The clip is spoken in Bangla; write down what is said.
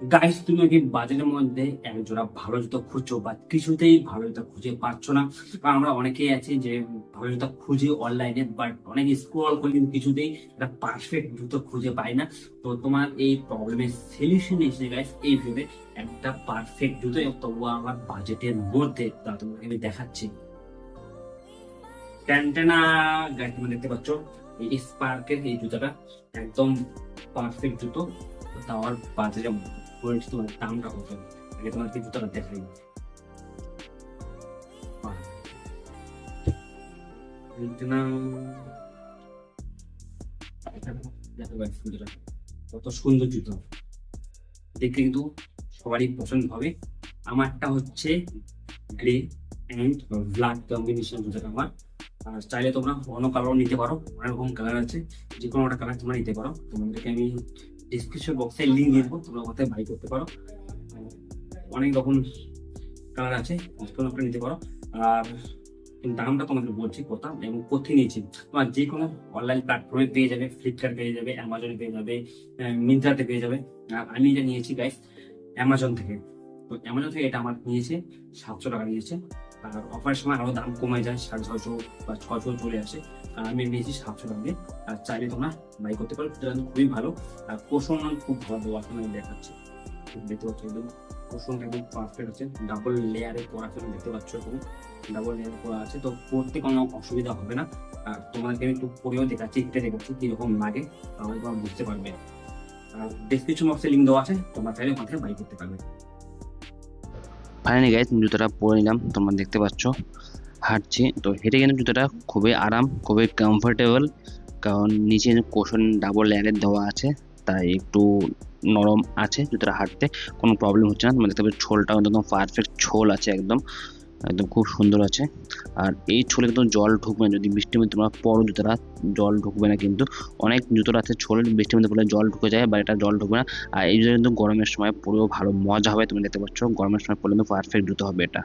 গাইস, তুমি কি বাজারের মধ্যে এক জোড়া ভালো জুতো খুঁজছো বা কিছুতেই ভালো জুতো খুঁজে পাচ্ছ না? কারণ আমরা অনেকেই আছি যে ভালো জুতো খুঁজে অনলাইনে, বাট অনেক স্ক্রল করে কিন্তু কিছুতেই একটা পারফেক্ট জুতো খুঁজে পাই না। তো তোমার এই প্রবলেমের সলিউশন এসে গাইস এই ভেবে একটা পারফেক্ট জুতো, তবুও আমার বাজেটের মধ্যে, তা তোমাকে আমি দেখাচ্ছি। ট্যান্টেনা গাইস, তুমি দেখতে পাচ্ছ এই স্পার্কের এই জুতোটা একদম পারফেক্ট জুতো। তাও আর বাজারে বলছি তোমার দামটা কত। আগে তোমাকে জুতোটা দেখাই। ট্যান্টেনা, দেখো guys, জুতোটা কত সুন্দর জুতো, দেখতে কিন্তু সবারই পছন্দ হবে। আমারটা হচ্ছে গ্রে অ্যান্ড ব্ল্যাক কম্বিনেশন জুতোটা আমার। আর চাইলে তোমরা অন্য কালারও নিতে পারো, অনেক রকম কালার আছে, যে কোনো একটা কালার তোমরা নিতে পারো। তোমাদেরকে আমি ডিসক্রিপশন বক্সে লিঙ্ক দিয়ে দেবো, তোমরা ওখানে বাই করতে পারো। অনেক রকম কালার আছে, যে কোনো একটা নিতে পারো। আর দামটা তোমাদের বলছি কথা এবং কোথায় নিয়েছি। তোমার যে কোনো অনলাইন প্ল্যাটফর্মে পেয়ে যাবে, ফ্লিপকার্ট পেয়ে যাবে, অ্যামাজনে পেয়ে যাবে, মিন্ত্রাতে পেয়ে যাবে। আর আমি এটা নিয়েছি গাইস অ্যামাজন থেকে। তো অ্যামাজন থেকে এটা আমার নিয়েছে 700 টাকা নিয়েছে। আর অফারের সময় আরো দাম কমে যায়, 650 বা 600 চলে আসে। আর আমি নিয়েছি 700 টাকা দিয়ে। আর চাইলে তোমরা বাই করতে পারো, এটা কিন্তু খুবই ভালো। আর পোষণ খুব ভালো দেওয়া আছে, আমি দেখাচ্ছি। দেখতে পাচ্ছ একদম পোষণটা একদম পারফেক্ট আছে, ডাবল লেয়ারে করা আছে, দেখতে পাচ্ছ এরকম ডাবল লেয়ার করা আছে। তো পড়তে কোনো অসুবিধা হবে না। আর তোমাদেরকে আমি একটু পরেও দেখাচ্ছি, এটা দেখাচ্ছি কিরকম লাগে, তাহলে তোমরা বুঝতে পারবে। আর ডেসক্রিপশন বক্সে লিঙ্ক দেওয়া আছে, তোমরা চাইলে ওখান থেকে বাই করতে পারবে। ফাইনালি গাইজ জুতোটা পরে নিলাম, তোমরা দেখতে পাচ্ছ হাঁটছি। তো হেঁটে কিন্তু জুতোটা খুবই আরাম, খুবই কমফোর্টেবল, কারণ নিচে কোশন ডাবল লেয়ারের দেওয়া আছে, তাই একটু নরম আছে জুতোটা, হাঁটতে কোনো প্রবলেম হচ্ছে না। তোমরা দেখতে পাচ্ছ ছোলটাও একদম পারফেক্ট ছোল আছে, একদম একদম খুব সুন্দর আছে। আর এই ছোলে কিন্তু জল ঢুকবে না, যদি বৃষ্টির মধ্যে তোমরা পরো জুতোটা জল ঢুকবে না কিন্তু। অনেক জুতোর আছে ছোল বৃষ্টির মধ্যে পড়লে জল ঢুকে যায়, বা এটা জল ঢুকবে না। আর এই জুতো কিন্তু গরমের সময় পরেও ভালো মজা হবে, তুমি দেখতে পাচ্ছ গরমের সময় পরলে কিন্তু পারফেক্ট জুতো হবে এটা।